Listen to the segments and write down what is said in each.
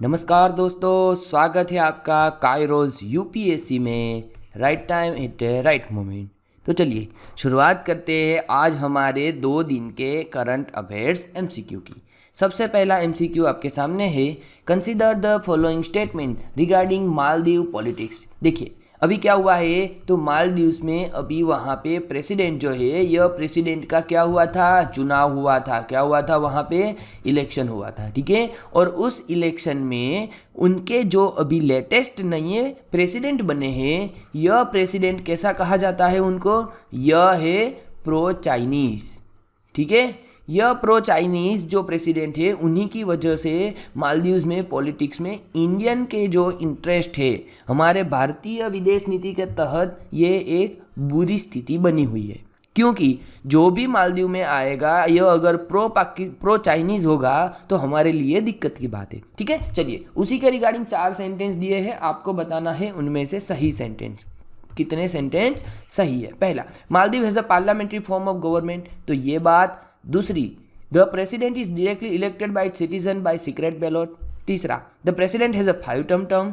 नमस्कार दोस्तों, स्वागत है आपका काइरोस यूपीएससी में right time at right moment. तो चलिए शुरुआत करते हैं आज हमारे 2 दिन के करंट अफेयर्स एमसीक्यू की। सबसे पहला एमसीक्यू आपके सामने है, consider the following statement regarding Maldives politics. देखिए अभी क्या हुआ है, तो मालदीव्स में अभी वहाँ पे प्रेसिडेंट जो है, यह प्रेसिडेंट का क्या हुआ था, चुनाव हुआ था। क्या हुआ था, वहाँ पे इलेक्शन हुआ था, ठीक है। और उस इलेक्शन में उनके जो अभी लेटेस्ट नए प्रेसिडेंट बने हैं, यह प्रेसिडेंट कैसा कहा जाता है उनको, यह है प्रो चाइनीज़, ठीक है। यह प्रो चाइनीज़ जो प्रेसिडेंट है, उन्हीं की वजह से मालदीव्स में पॉलिटिक्स में इंडियन के जो इंटरेस्ट है, हमारे भारतीय विदेश नीति के तहत ये एक बुरी स्थिति बनी हुई है। क्योंकि जो भी मालदीव में आएगा, यह अगर प्रो चाइनीज़ होगा तो हमारे लिए दिक्कत की बात है, ठीक है। चलिए उसी के रिगार्डिंग 4 सेंटेंस दिए हैं, आपको बताना है उनमें से सही सेंटेंस। कितने सेंटेंस सही है। पहला, Maldives has a parliamentary form of government, तो ये बात। दूसरी, the president is directly elected by citizen by secret ballot. तीसरा, the president has a 5 term.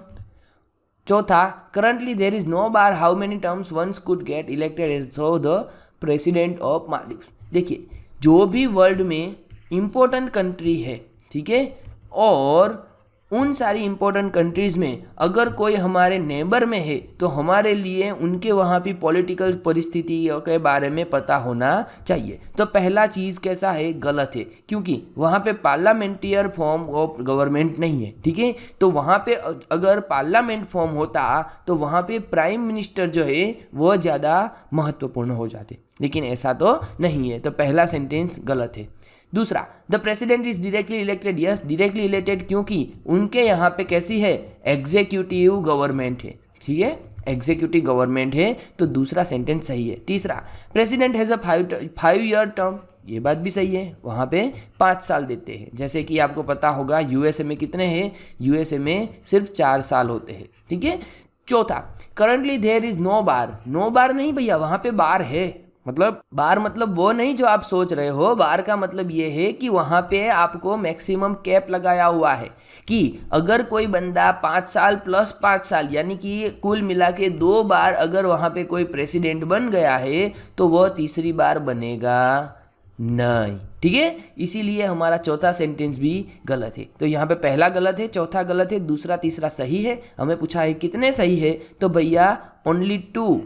चौथा, currently there is no bar how many terms once could get elected as so the president of Maldives. देखिए जो भी world में important country है, ठीक है, और उन सारी इम्पोर्टेंट कंट्रीज़ में अगर कोई हमारे नेबर में है, तो हमारे लिए उनके वहाँ की पॉलिटिकल परिस्थितियों के बारे में पता होना चाहिए। तो पहला चीज़ कैसा है, गलत है, क्योंकि वहाँ पे पार्लियामेंटियर फॉर्म ऑफ गवर्नमेंट नहीं है, ठीक है। तो वहाँ पे अगर पार्लियामेंट फॉर्म होता तो वहाँ पे प्राइम मिनिस्टर जो है वह ज़्यादा महत्वपूर्ण हो जाते, लेकिन ऐसा तो नहीं है। तो पहला सेंटेंस गलत है। दूसरा, the president is directly elected. Yes, directly elected, क्योंकि उनके यहाँ पे कैसी है, एग्जीक्यूटिव गवर्नमेंट है, ठीक है, एग्जीक्यूटिव गवर्नमेंट है। तो दूसरा सेंटेंस सही है। तीसरा, president has a 5 year term, ये बात भी सही है, वहाँ पे 5 साल देते हैं। जैसे कि आपको पता होगा यूएसए में कितने हैं, यूएसए में सिर्फ 4 साल होते हैं, ठीक है। चौथा, currently there is no bar. No bar नहीं भैया, वहाँ पे बार है, मतलब बार मतलब वो नहीं जो आप सोच रहे हो। बार का मतलब ये है कि वहाँ पे आपको मैक्सिमम कैप लगाया हुआ है कि अगर कोई बंदा 5 साल प्लस 5 साल यानी कि कुल मिला के 2 बार अगर वहाँ पे कोई प्रेसिडेंट बन गया है, तो वह तीसरी बार बनेगा नहीं, ठीक है। इसीलिए हमारा चौथा सेंटेंस भी गलत है। तो यहाँ पे पहला गलत है, चौथा गलत है, दूसरा तीसरा सही है। हमें पूछा है कितने सही है, तो भैया ओनली 2।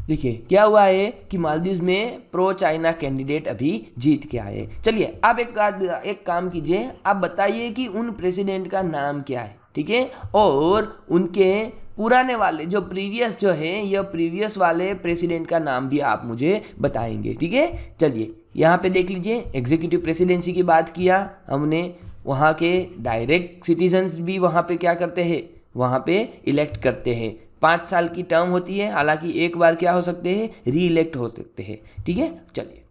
देखिए क्या हुआ है कि मालदीव्स में प्रो चाइना कैंडिडेट अभी जीत के आए। चलिए आप एक काम कीजिए, आप बताइए कि उन प्रेसिडेंट का नाम क्या है, ठीक है, और उनके पुराने वाले जो प्रीवियस जो है, यह प्रीवियस वाले प्रेसिडेंट का नाम भी आप मुझे बताएंगे, ठीक है। चलिए यहाँ पे देख लीजिए, एग्जीक्यूटिव प्रेसिडेंसी की बात किया हमने, वहाँ के डायरेक्ट सिटीजन्स भी वहाँ पे क्या करते हैं, वहाँ पे इलेक्ट करते हैं। 5 साल की टर्म होती है, हालांकि एक बार क्या हो सकते हैं, री इलेक्ट हो सकते हैं, ठीक है। चलिए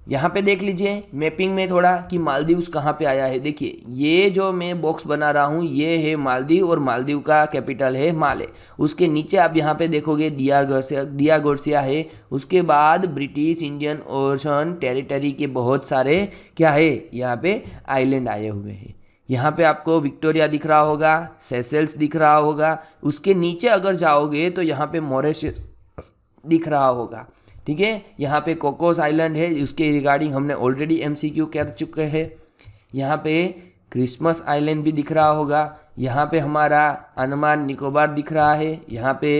यहाँ पे देख लीजिए मैपिंग में थोड़ा कि मालदीव्स कहाँ पे आया है। देखिए ये जो मैं बॉक्स बना रहा हूँ, ये है मालदीव, और मालदीव का कैपिटल है माले। उसके नीचे आप यहाँ पे देखोगे डियागोर्सिया है। उसके बाद ब्रिटिश इंडियन ओशन टेरिटरी के बहुत सारे क्या है, यहाँ पे आइलैंड आए हुए हैं। यहाँ पे आपको विक्टोरिया दिख रहा होगा, सेशेल्स दिख रहा होगा। उसके नीचे अगर जाओगे तो यहाँ पे मॉरिशस दिख रहा होगा, ठीक है। यहाँ पे कोकोस आइलैंड है, उसके रिगार्डिंग हमने ऑलरेडी एमसीक्यू कर चुके हैं। यहाँ पे क्रिसमस आइलैंड भी दिख रहा होगा। यहाँ पे हमारा अंडमान निकोबार दिख रहा है। यहाँ पे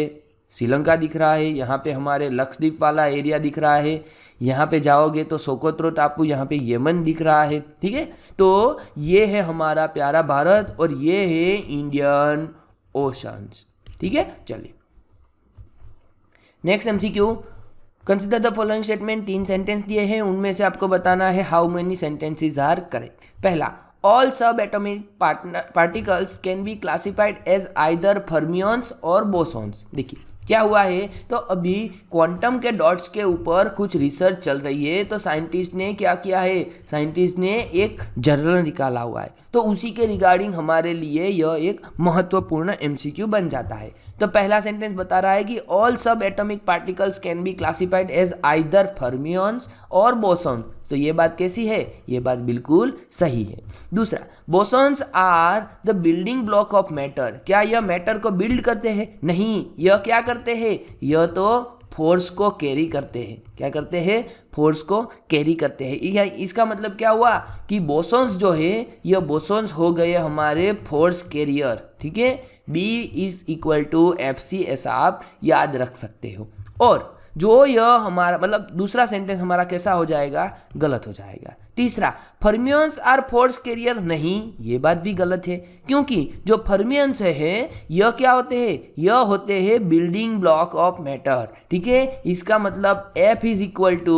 श्रीलंका दिख रहा है। यहाँ पे हमारे लक्षद्वीप वाला एरिया दिख रहा है। यहाँ पे जाओगे तो सोकोत्रो टापू, यहाँ पे यमन दिख रहा है, ठीक है। तो ये है हमारा प्यारा भारत और ये है इंडियन ओशंस, ठीक है। चलिए next MCQ, consider the following statement. 3 sentence दिए हैं, उनमें से आपको बताना है how many sentences are correct. पहला, all subatomic particles can be classified as either fermions और बोसॉन्स। देखिए क्या हुआ है, तो अभी क्वांटम के डॉट्स के ऊपर कुछ रिसर्च चल रही है। तो साइंटिस्ट ने क्या किया है, साइंटिस्ट ने एक जर्नल निकाला हुआ है, तो उसी के रिगार्डिंग हमारे लिए यह एक महत्वपूर्ण एमसीक्यू बन जाता है। तो पहला सेंटेंस बता रहा है कि all subatomic particles can be classified as either fermions और बोसॉन्स। तो ये बात कैसी है, ये बात बिल्कुल सही है। दूसरा, bosons are the building block of matter, क्या यह मैटर को बिल्ड करते हैं? नहीं, यह क्या करते हैं, यह तो फोर्स को कैरी करते हैं। क्या करते हैं, फोर्स को कैरी करते हैं। इसका मतलब क्या हुआ कि बोसॉन्स जो है यह बोसॉन्स हो गए हमारे फोर्स कैरियर। ठीक है, B is equal to FC ऐसा आप याद रख सकते हो। और जो यह हमारा मतलब दूसरा सेंटेंस हमारा कैसा हो जाएगा, गलत हो जाएगा। तीसरा, फर्मियंस आर फोर्स कैरियर, नहीं, ये बात भी गलत है, क्योंकि जो फर्मियंस है यह क्या होते हैं, यह होते हैं बिल्डिंग ब्लॉक ऑफ मैटर। ठीक है, इसका मतलब F is equal to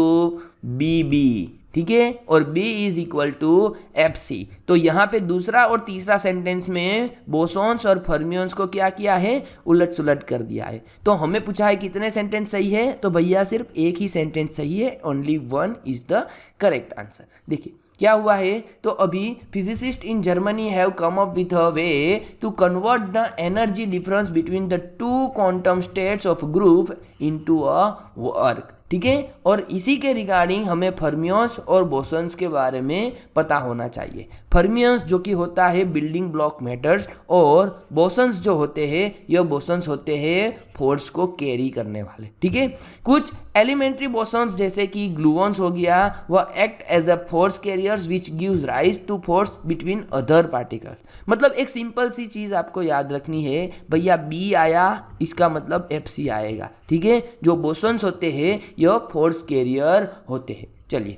BB, ठीक है, और B is equal to FC। तो यहाँ पे दूसरा और तीसरा सेंटेंस में बोसॉन्स और फर्मियंस को क्या किया है, उलट सुलट कर दिया है। तो हमें पूछा है कितने सेंटेंस सही है, तो भैया सिर्फ एक ही सेंटेंस सही है, only 1 is the correct answer. देखिए क्या हुआ है, तो अभी physicist in Germany have come up with a way to convert the energy difference between the two quantum states of group into a work. ठीक है, और इसी के रिगार्डिंग हमें फर्मियंस और बोसॉन्स के बारे में पता होना चाहिए। फर्मियंस जो कि होता है बिल्डिंग ब्लॉक मैटर्स, और बोसॉन्स जो होते हैं यह बोसॉन्स होते हैं फोर्स को कैरी करने वाले। ठीक है, कुछ एलिमेंट्री बोसॉन्स जैसे कि ग्लूऑन्स हो गया, वह act as a force carriers which gives rise to force between other particles. मतलब एक सिंपल सी चीज़ आपको याद रखनी है, भैया B आया इसका मतलब FC आएगा। ठीक है, जो बोसॉन्स होते हैं यह फोर्स कैरियर होते हैं। चलिए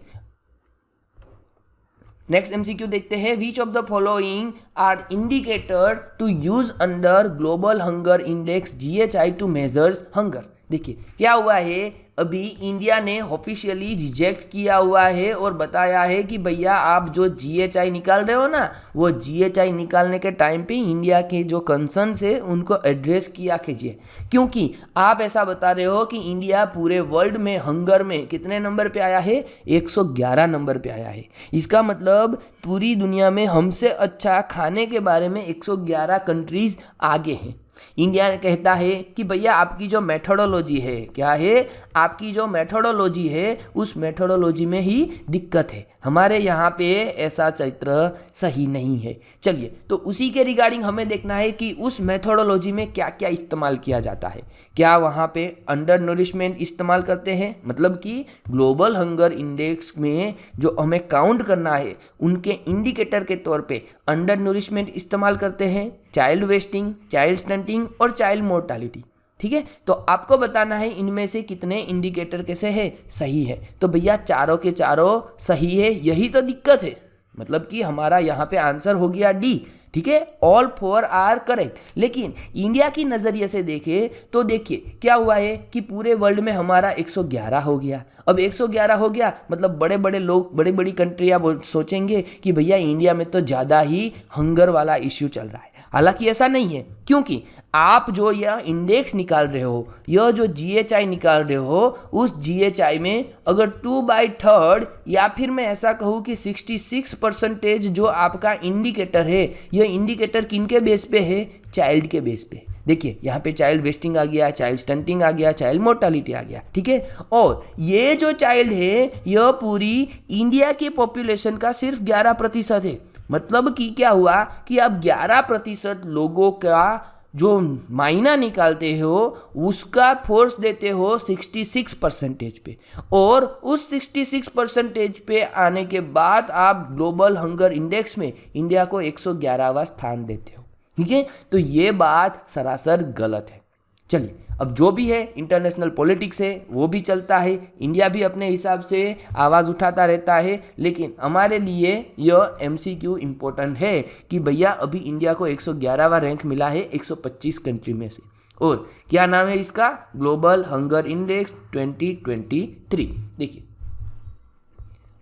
नेक्स्ट MCQ देखते हैं। Which of the following are indicator to use under global hunger index GHI to measures hunger. देखिए क्या हुआ है, अभी इंडिया ने ऑफिशियली रिजेक्ट किया हुआ है और बताया है कि भैया आप जो GHI निकाल रहे हो ना, वो GHI निकालने के टाइम पे इंडिया के जो कंसर्न्स है उनको एड्रेस किया कीजिए, क्योंकि आप ऐसा बता रहे हो कि इंडिया पूरे वर्ल्ड में हंगर में कितने नंबर पे आया है, 111 नंबर पे आया है। इसका मतलब पूरी दुनिया में हमसे अच्छा खाने के बारे में 111 कंट्रीज आगे हैं। इंडिया कहता है कि भैया आपकी जो मेथोडोलॉजी है, क्या है, आपकी जो मेथोडोलॉजी है उस मेथोडोलॉजी में ही दिक्कत है, हमारे यहाँ पे ऐसा चित्र सही नहीं है। चलिए तो उसी के रिगार्डिंग हमें देखना है कि उस मेथोडोलॉजी में क्या क्या इस्तेमाल किया जाता है। क्या वहाँ पे अंडर नरिशमेंट इस्तेमाल करते हैं, मतलब कि ग्लोबल हंगर इंडेक्स में जो हमें काउंट करना है उनके इंडिकेटर के तौर पे अंडर नरिशमेंट इस्तेमाल करते हैं, चाइल्ड वेस्टिंग, चाइल्ड स्टंटिंग और चाइल्ड मोर्टालिटी। ठीक है, तो आपको बताना है इनमें से कितने इंडिकेटर कैसे है, सही है। तो भैया चारों के चारों सही है, यही तो दिक्कत है, मतलब कि हमारा यहाँ पे आंसर हो गया D। ठीक है, ऑल 4 आर करेक्ट। लेकिन इंडिया की नज़रिए से देखें तो देखिए क्या हुआ है कि पूरे वर्ल्ड में हमारा 111 हो गया। अब 111 हो गया मतलब बड़े बड़े लोग, बड़ी बड़ी कंट्रियाँ सोचेंगे कि भैया इंडिया में तो ज़्यादा ही हंगर वाला इश्यू चल रहा है। हालांकि ऐसा नहीं है, क्योंकि आप जो यह इंडेक्स निकाल रहे हो, यह जो GHI निकाल रहे हो, उस GHI में अगर 2/3 या फिर मैं ऐसा कहूँ कि 66% जो आपका इंडिकेटर है, यह इंडिकेटर किनके बेस पे है, चाइल्ड के बेस पे। देखिए यहाँ पे चाइल्ड वेस्टिंग आ गया, चाइल्ड स्टंटिंग आ गया, चाइल्ड मोर्टालिटी आ गया। ठीक है, और ये जो चाइल्ड है यह पूरी इंडिया के पॉपुलेशन का सिर्फ 11% है। मतलब कि क्या हुआ कि आप 11% लोगों का जो मायना निकालते हो उसका फोर्स देते हो 66% पे, और उस 66% पे आने के बाद आप ग्लोबल हंगर इंडेक्स में इंडिया को 111वां स्थान देते हो। ठीक है, तो ये बात सरासर गलत है। चलिए अब जो भी है इंटरनेशनल पॉलिटिक्स है वो भी चलता है, इंडिया भी अपने हिसाब से आवाज़ उठाता रहता है, लेकिन हमारे लिए यह MCQ इम्पोर्टेंट है कि भैया अभी इंडिया को 111वां रैंक मिला है 125 कंट्री में से, और क्या नाम है इसका, ग्लोबल हंगर इंडेक्स 2023। देखिए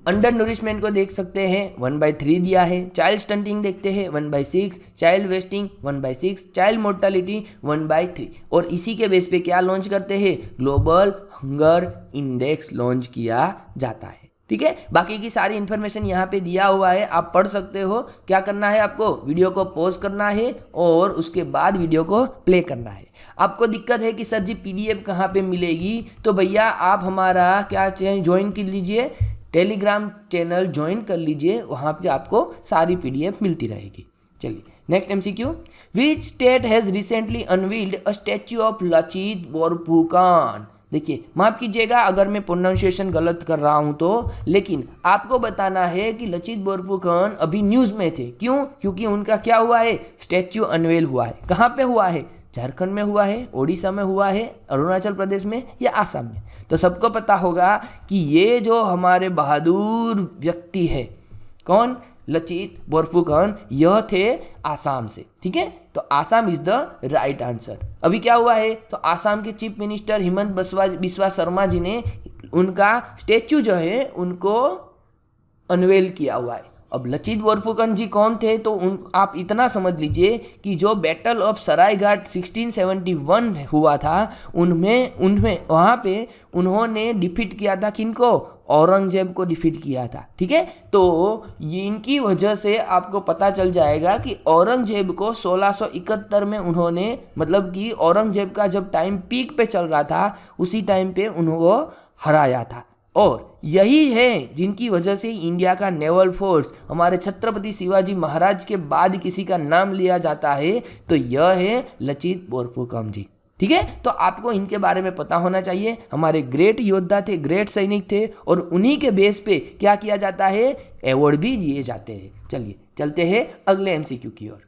अंडर नरिशमेंट को देख सकते हैं 1/3 दिया है, चाइल्ड स्टंटिंग देखते हैं 1/6, चाइल्ड वेस्टिंग 1/6, चाइल्ड मोर्टालिटी 1/3, और इसी के बेस पे क्या लॉन्च करते हैं, ग्लोबल हंगर इंडेक्स लॉन्च किया जाता है। ठीक है, बाकी की सारी इन्फॉर्मेशन यहाँ पे दिया हुआ है, आप पढ़ सकते हो। क्या करना है आपको, वीडियो को पॉज करना है और उसके बाद वीडियो को प्ले करना है। आपको दिक्कत है कि सर जी PDF कहाँ पे मिलेगी, तो भैया आप हमारा क्या ज्वाइन कर लीजिए, टेलीग्राम चैनल ज्वाइन कर लीजिए, वहाँ पे आपको सारी PDF मिलती रहेगी। चलिए next MCQ, which state has recently unveiled a statue of Lachit Borphukan. देखिए माफ़ कीजिएगा अगर मैं प्रोनाउंसिएशन गलत कर रहा हूँ तो, लेकिन आपको बताना है कि लचित बोरफुकन अभी न्यूज़ में थे। क्यों? क्योंकि उनका क्या हुआ है, स्टैच्यू अनवेल हुआ है। कहाँ पे हुआ है? झारखंड में हुआ है, ओडिशा में हुआ है, अरुणाचल प्रदेश में या आसाम में। तो सबको पता होगा कि ये जो हमारे बहादुर व्यक्ति है, कौन, लचित बोरफुकन, यह थे आसाम से। ठीक है, तो Assam is the right answer. अभी क्या हुआ है, तो आसाम के चीफ मिनिस्टर हिमंत बिस्वा शर्मा जी ने उनका स्टेच्यू जो है उनको अनवेल किया हुआ है। अब लचित बोरफुकन जी कौन थे, तो आप इतना समझ लीजिए कि जो बैटल ऑफ सरायघाट 1671 हुआ था, उनमें वहाँ पे उन्होंने डिफीट किया था किनको, औरंगजेब को डिफीट किया था। ठीक है, तो ये इनकी वजह से आपको पता चल जाएगा कि औरंगजेब को 1671 में उन्होंने, मतलब कि औरंगजेब का जब टाइम पीक पे चल रहा था उसी टाइम पे उनको हराया था। और यही है जिनकी वजह से इंडिया का नेवल फोर्स, हमारे छत्रपति शिवाजी महाराज के बाद किसी का नाम लिया जाता है तो यह है लचित बोरफुकन जी। ठीक है, तो आपको इनके बारे में पता होना चाहिए। हमारे ग्रेट योद्धा थे, ग्रेट सैनिक थे, और उन्हीं के बेस पे क्या किया जाता है, अवार्ड भी दिए जाते हैं। चलिए चलते हैं अगले MCQ की ओर।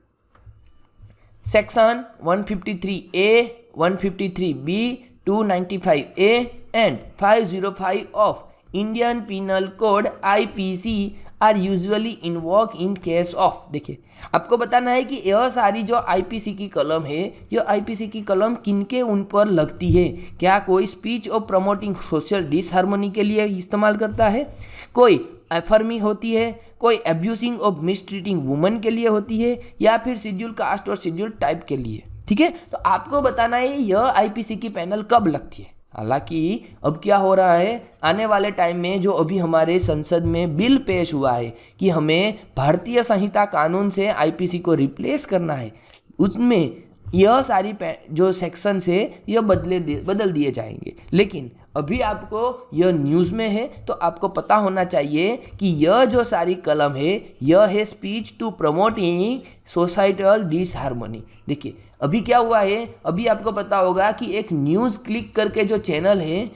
Section 153A, 153B, 295A and 505 of Indian penal code IPC are usually invoke in case of. देखिए आपको बताना है कि यह सारी जो IPC की कलम है, यह IPC की कलम किनके उन पर लगती है। क्या कोई speech of promoting social disharmony के लिए इस्तेमाल करता है, कोई एफर्मी होती है, कोई एब्यूसिंग ऑफ मिसट्रीटिंग वुमेन के लिए होती है, या फिर शेड्यूल कास्ट और शेड्यूल टाइप के लिए। ठीक है, तो आपको बताना है यह IPC की पैनल कब लगती है। हालांकि अब क्या हो रहा है, आने वाले टाइम में जो अभी हमारे संसद में बिल पेश हुआ है कि हमें भारतीय संहिता कानून से IPC को रिप्लेस करना है, उसमें यह सारी जो सेक्शन है यह बदल दिए जाएंगे। लेकिन अभी आपको यह न्यूज़ में है तो आपको पता होना चाहिए कि यह जो सारी कलम है यह है speech to promoting societal disharmony. देखिए अभी क्या हुआ है, अभी आपको पता होगा कि एक न्यूज़ क्लिक करके जो चैनल है,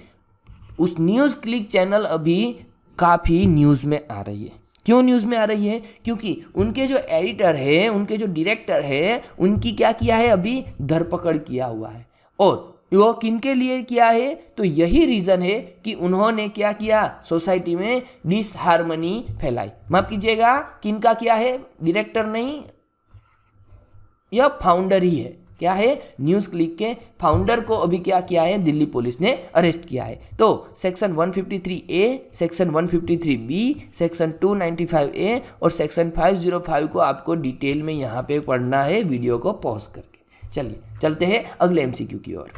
उस न्यूज़ क्लिक चैनल अभी काफ़ी न्यूज़ में आ रही है। क्यों न्यूज़ में आ रही है, क्योंकि उनके जो एडिटर है, उनके जो डायरेक्टर है, उनकी क्या किया है, अभी धरपकड़ किया हुआ है। और वो किनके लिए किया है, तो यही रीज़न है कि उन्होंने क्या किया, सोसाइटी में डिसहार्मनी फैलाई। माफ कीजिएगा, किनका किया है, डायरेक्टर नहीं, यह फाउंडर ही है। क्या है, न्यूज़ क्लिक के फाउंडर को अभी क्या किया है, दिल्ली पुलिस ने अरेस्ट किया है। तो section 153A, section 153B, section 295A और सेक्शन 505 को आपको डिटेल में यहाँ पे पढ़ना है, वीडियो को पॉज करके। चलिए चलते हैं अगले MCQ की ओर।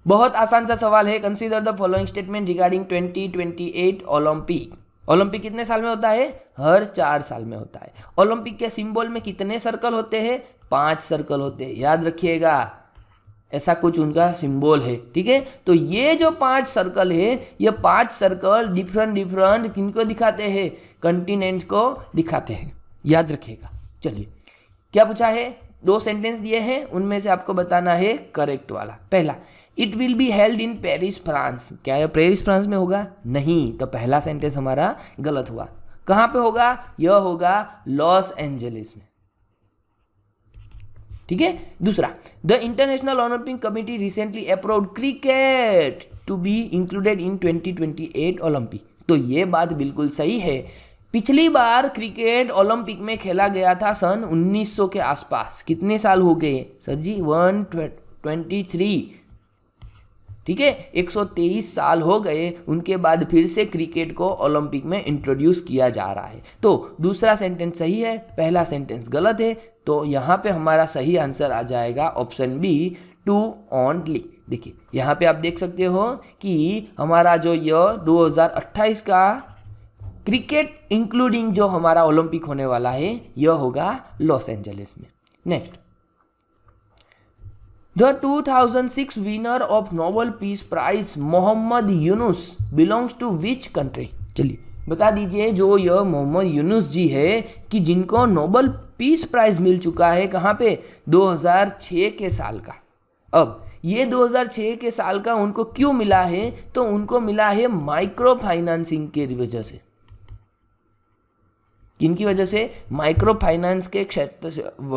बहुत आसान सा सवाल है, consider the following statement regarding 2028 Olympic. Olympic कितने साल में होता है, हर 4 साल में होता है। ओलंपिक के सिंबल में कितने सर्कल होते हैं, 5 सर्कल होते हैं, याद रखिएगा, ऐसा कुछ उनका सिंबल है। ठीक है, तो ये जो 5 सर्कल है, ये 5 सर्कल डिफरेंट किनको दिखाते हैं, कंटिनेंट को दिखाते हैं, याद रखिएगा। चलिए क्या पूछा है, 2 सेंटेंस दिए हैं, उनमें से आपको बताना है करेक्ट वाला। पहला, it will be held in Paris France. क्या यह पेरिस फ्रांस में होगा, नहीं, तो पहला सेंटेंस हमारा गलत हुआ। कहाँ पे होगा, यह होगा लॉस एंजलिस में। ठीक है, दूसरा, the international Olympic committee recently approved cricket to be included in 2028 Olympic. तो ये बात बिल्कुल सही है। पिछली बार क्रिकेट ओलंपिक में खेला गया था सन 1900 के आसपास। कितने साल हो गए सर जी, 123। ठीक है, 123 साल हो गए, उनके बाद फिर से क्रिकेट को ओलंपिक में इंट्रोड्यूस किया जा रहा है। तो दूसरा सेंटेंस सही है, पहला सेंटेंस गलत है। तो यहाँ पे हमारा सही आंसर आ जाएगा ऑप्शन बी, 2 ओनली। देखिए यहाँ पे आप देख सकते हो कि हमारा जो यह 2028 का क्रिकेट इंक्लूडिंग जो हमारा ओलंपिक होने वाला है, यह होगा लॉस एंजलिस में। Next, the 2006 winner of Nobel peace prize Muhammad Yunus belongs to which country? चलिए बता दीजिए, जो यह मोहम्मद यूनुस जी है कि जिनको नोबेल पीस प्राइज मिल चुका है, कहाँ पे? 2006 के साल का। अब ये 2006 के साल का उनको क्यों मिला है? तो उनको मिला है माइक्रो फाइनेंसिंग की वजह से। किनकी वजह से? माइक्रो फाइनेंस के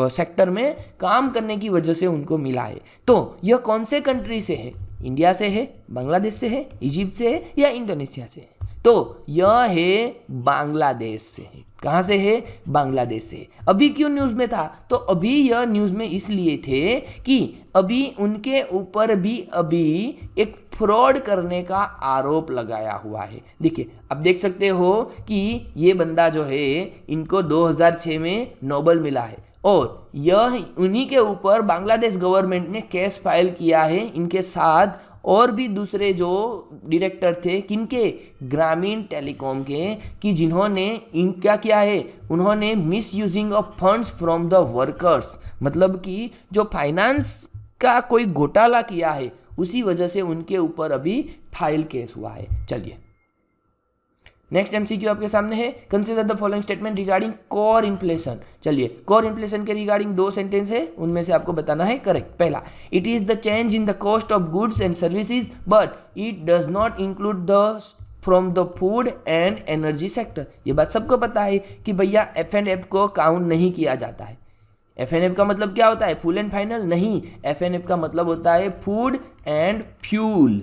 सेक्टर में काम करने की वजह से उनको मिला है। तो यह कौन से कंट्री से है? इंडिया से है, बांग्लादेश से है, इजिप्ट से है या इंडोनेशिया से है? तो यह है बांग्लादेश से है। कहाँ से है? बांग्लादेश से। अभी क्यों न्यूज़ में था? तो अभी यह न्यूज़ में इसलिए थे कि अभी उनके ऊपर भी अभी एक फ्रॉड करने का आरोप लगाया हुआ है। देखिए, अब देख सकते हो कि ये बंदा जो है, इनको 2006 में नोबेल मिला है और यह उन्हीं के ऊपर बांग्लादेश गवर्नमेंट ने केस फाइल किया है। इनके साथ और भी दूसरे जो डायरेक्टर थे, किनके? ग्रामीण टेलीकॉम के, कि जिन्होंने क्या किया है? उन्होंने miss using of funds from the workers, मतलब कि जो फाइनेंस का कोई घोटाला किया है, उसी वजह से उनके ऊपर अभी फाइल केस हुआ है। चलिए नेक्स्ट एमसीक्यू आपके सामने है। Consider the following statement regarding core inflation. चलिए, कोर इन्फ्लेशन के रिगार्डिंग 2 सेंटेंस है, उनमें से आपको बताना है करेक्ट। पहला, it is the change in the cost of goods and services but it does not include the from the food and energy sector. ये बात सबको पता है कि भैया F&F को काउंट नहीं किया जाता है। F&F का मतलब क्या होता है? फुल एंड फाइनल नहीं, F&F का मतलब होता है फूड एंड फ्यूल,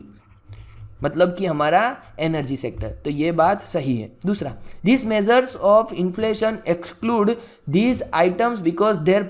मतलब कि हमारा एनर्जी सेक्टर। तो ये बात सही है। दूसरा, this measures of inflation exclude these items because their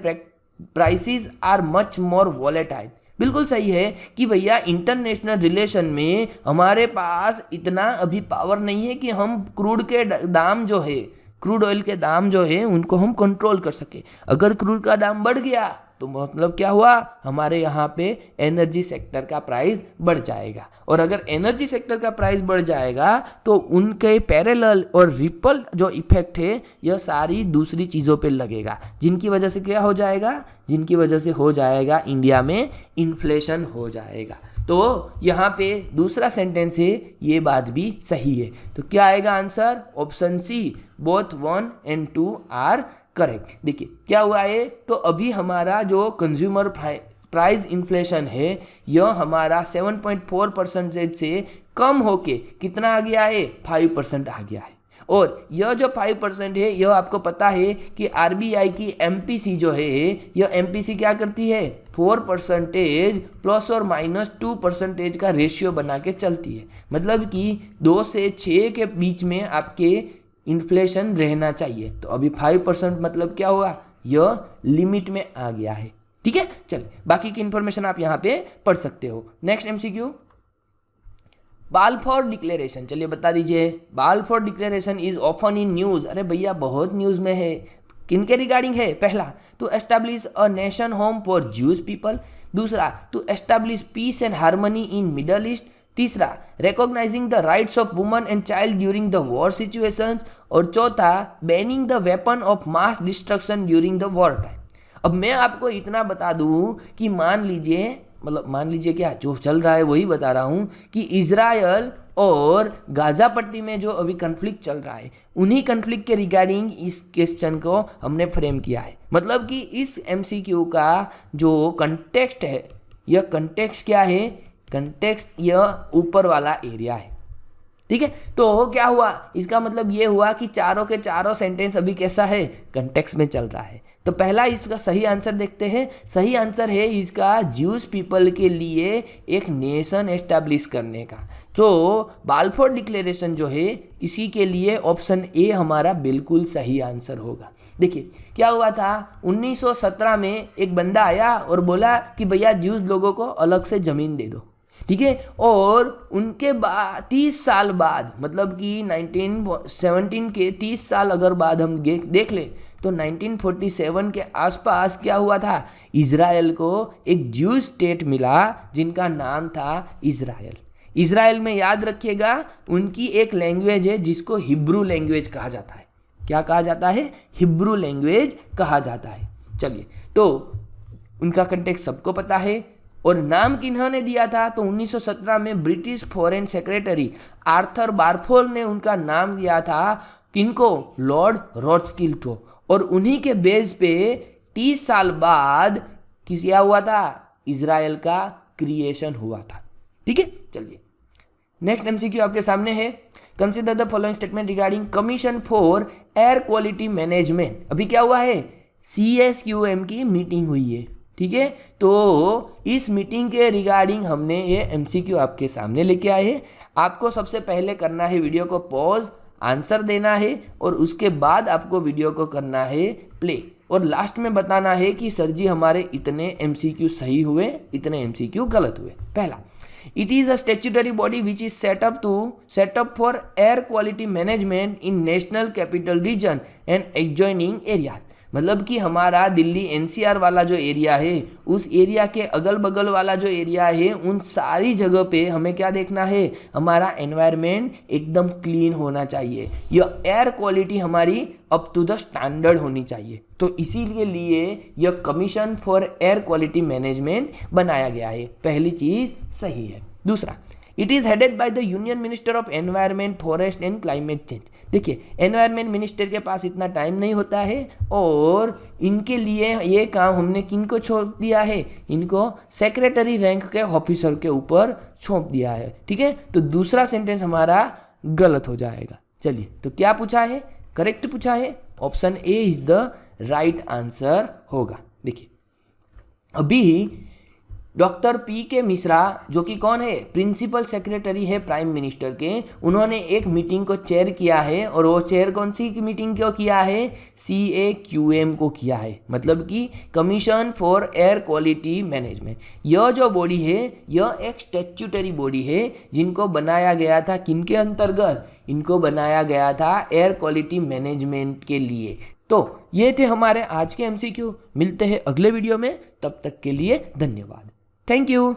prices are much more volatile. बिल्कुल सही है कि भैया इंटरनेशनल रिलेशन में हमारे पास इतना अभी पावर नहीं है कि हम क्रूड के दाम जो है, क्रूड ऑयल के दाम जो है, उनको हम कंट्रोल कर सके। अगर क्रूड का दाम बढ़ गया तो मतलब क्या हुआ? हमारे यहाँ पे एनर्जी सेक्टर का प्राइस बढ़ जाएगा, और अगर एनर्जी सेक्टर का प्राइस बढ़ जाएगा तो उनके पैरेलल और रिपल जो इफेक्ट है, यह सारी दूसरी चीज़ों पे लगेगा, जिनकी वजह से क्या हो जाएगा? जिनकी वजह से हो जाएगा इंडिया में इन्फ्लेशन हो जाएगा। तो यहाँ पे दूसरा सेंटेंस है, ये बात भी सही है। तो क्या आएगा answer? Option C, both 1 and 2 are correct. देखिए क्या हुआ है, तो अभी हमारा जो कंज्यूमर प्राइस इन्फ्लेशन है, यह हमारा 7.4% से कम होके कितना आ गया है? 5% आ गया है। और यह जो 5% है, यह आपको पता है कि आरबीआई की एमपीसी जो है, यह एमपीसी क्या करती है? 4% प्लस और माइनस 2% का रेशियो बना के चलती है। मतलब कि 2 से 6 के बीच में आपके इन्फ्लेशन रहना चाहिए। तो अभी 5% मतलब क्या हुआ? यह लिमिट में आ गया है। ठीक है, चलिए बाकी की इन्फॉर्मेशन आप यहाँ पे पढ़ सकते हो। Next MCQ, Balfour declaration. चलिए बता दीजिए, Balfour declaration is often in news. अरे भैया बहुत न्यूज़ में है। किनके रिगार्डिंग है? पहला, to establish a nation home for jews people. दूसरा, to establish peace and harmony in middle east. तीसरा, recognising the rights of woman and child during the war situations. और चौथा, banning the weapon of mass destruction during the war time. अब मैं आपको इतना बता दूं कि मान लीजिए क्या जो चल रहा है वही बता रहा हूं, कि इजराइल और गाजा पट्टी में जो अभी कन्फ्लिक्ट चल रहा है, उन्हीं कन्फ्लिक्ट के रिगार्डिंग इस क्वेश्चन को हमने फ्रेम किया है। मतलब कि इस एमसीक्यू का जो कंटेक्स्ट है, यह कंटेक्स्ट क्या है? कंटेक्स्ट यह ऊपर वाला एरिया है। ठीक है, तो क्या हुआ? इसका मतलब ये हुआ कि चारों के चारों सेंटेंस अभी कैसा है? कंटेक्स्ट में चल रहा है। तो पहला इसका सही आंसर देखते हैं। सही आंसर है इसका ज्यूज पीपल के लिए एक नेशन एस्टैब्लिश करने का। तो बाल्फोर डिक्लेरेशन जो है, इसी के लिए ऑप्शन ए हमारा बिल्कुल सही आंसर होगा। देखिए क्या हुआ था, 1917 में एक बंदा आया और बोला कि भैया ज्यूज लोगों को अलग से ज़मीन दे दो। ठीक है, और उनके बाद 30 साल बाद, मतलब कि 1917 के 30 साल अगर बाद हम देख लें, तो 1947 के आसपास क्या हुआ था? इजराइल को एक ज्यूज स्टेट मिला जिनका नाम था इजराइल। इजराइल में याद रखिएगा, उनकी एक लैंग्वेज है जिसको हिब्रू लैंग्वेज कहा जाता है। क्या कहा जाता है? हिब्रू लैंग्वेज कहा जाता है। चलिए, तो उनका कंटेक्स्ट सबको पता है। और नाम किन्होंने दिया था, तो 1917 में ब्रिटिश फॉरेन सेक्रेटरी आर्थर बारफोल ने उनका नाम दिया था, किनको, लॉर्ड रॉथस्किल्ड को। और उन्हीं के बेस पे 30 साल बाद क्या हुआ था, इजराइल का क्रिएशन हुआ था। ठीक है, चलिए नेक्स्ट एमसीक्यू आपके सामने है। Consider the following statement regarding commission for air quality management. अभी क्या हुआ है, CSQM की मीटिंग हुई है। ठीक है, तो इस मीटिंग के रिगार्डिंग हमने ये एमसीक्यू आपके सामने लेके आए हैं। आपको सबसे पहले करना है वीडियो को पॉज, आंसर देना है और उसके बाद आपको वीडियो को करना है प्ले और लास्ट में बताना है कि सर जी हमारे इतने एमसीक्यू सही हुए, इतने एमसीक्यू गलत हुए। पहला, it is a statutory body which is setup for air quality management in national capital region and adjoining area. मतलब कि हमारा दिल्ली NCR वाला जो एरिया है, उस एरिया के अगल बगल वाला जो एरिया है, उन सारी जगह पे हमें क्या देखना है, हमारा एनवायरनमेंट एकदम क्लीन होना चाहिए, यह एयर क्वालिटी हमारी अप टू द स्टैंडर्ड होनी चाहिए। तो इसीलिए यह commission for air quality management बनाया गया है। पहली चीज़ सही है। दूसरा, it is headed by the union minister of environment, forest and climate change. देखिए, एनवायरनमेंट मिनिस्टर के पास इतना टाइम नहीं होता है और इनके लिए ये काम हमने किनको छोड़ दिया है, इनको सेक्रेटरी रैंक के ऑफिसर के ऊपर सौंप दिया है। ठीक है, तो दूसरा सेंटेंस हमारा गलत हो जाएगा। चलिए, तो क्या पूछा है, करेक्ट पूछा है, option A is the right answer होगा। देखिए, अभी डॉक्टर PK मिश्रा, जो कि कौन है, प्रिंसिपल सेक्रेटरी है प्राइम मिनिस्टर के, उन्होंने एक मीटिंग को चेयर किया है और वो चेयर कौन सी मीटिंग को किया है, CAQM को किया है, मतलब कि commission for air quality management. यह जो बॉडी है, यह एक स्टैट्यूटरी बॉडी है जिनको बनाया गया था, किनके अंतर्गत, इनको बनाया गया था एयर क्वालिटी मैनेजमेंट के लिए। तो ये थे हमारे आज के MCQ। मिलते हैं अगले वीडियो में, तब तक के लिए धन्यवाद। Thank you.